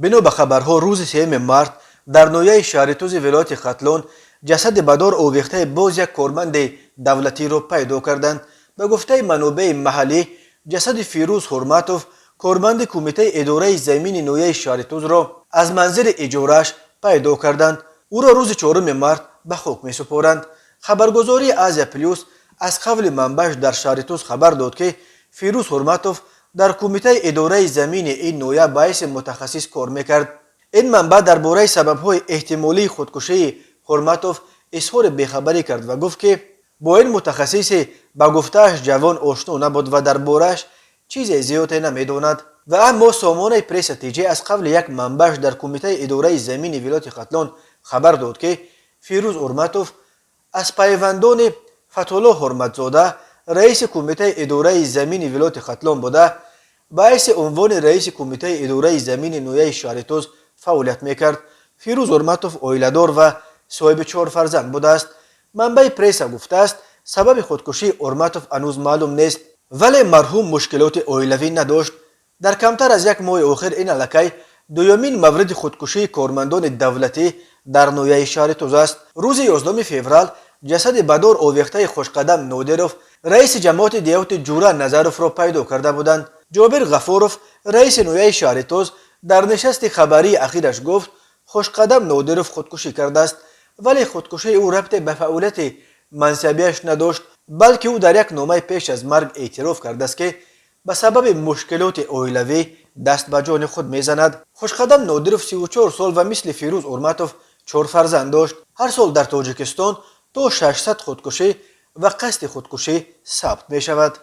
بنا به خبرها روز 3 مارت در نویه شهر توز ولایت ختلون جسد بدار اوویخته باز یک کارمند دولتی را پیدا کردند. به گفته منابع محلی جسد فیروز حرمتوف کارمند کمیته اداره زمین نویه شهر توز را از منزل اجاره‌اش پیدا کردند. او را روز 4 مارت به خاک می سپارند. خبرگزاری آزیا پلیوس از قول منبعش در شهر توز خبر داد که فیروز حرمتوف در کمیته اداره زمین این نویه باعث متخصص کار میکرد. این منبع درباره سبب‌های احتمالی خودکشی حرمتوف اظهار بیخبری کرد و گفت که با این متخصص به گفته‌اش جوان آشنا نبود و درباره‌اش چیز زیادی نمیداند. و اما سامانه پرس تیجی از قبل یک منبعش در کمیته اداره زمین ولایت ختلون خبر داد که فیروز حرمتوف از پیوندان فتح‌الله حرمتزاده رئیس کمیته اداره زمین ولایت ختلون بوده باعث عنوان رئیس کمیته اداره زمین نویه شهر توز فعالیت میکرد. فیروز حرمتوف عائله‌دار و صاحب 4 فرزند بوده است. منبع پرس گفته است سبب خودکشی حرمتوف هنوز معلوم نیست، ولی مرحوم مشکلات عائلوی نداشت. در کمتر از یک ماه آخر این الکی دومین مورد خودکشی کارمندان دولتی در نویه شهر توز است. روز 11 فوریه جسد بدار آویخته خوشقدم نادروف رئیس جماعت دیوت جوره نظروف را پیدا کرده بودند. جابر غفوروف رئیس نویه شهر توز در نشست خبری اخیرش گفت خوشقدم نادروف خودکشی کرده است، ولی خودکشی او ربط به فعالیت منصبیش نداشت، بلکه او در یک نامه پیش از مرگ اعتراف کرده است که به سبب مشکلات عائلوی دست به جان خود میزند. خوشقدم نادروف 34 سال و مثل فیروز حرمتوف 4 فرزند داشت. هر سال در تاجیکستان تا 600 خودکشی و قصد خودکشی ثبت می شود.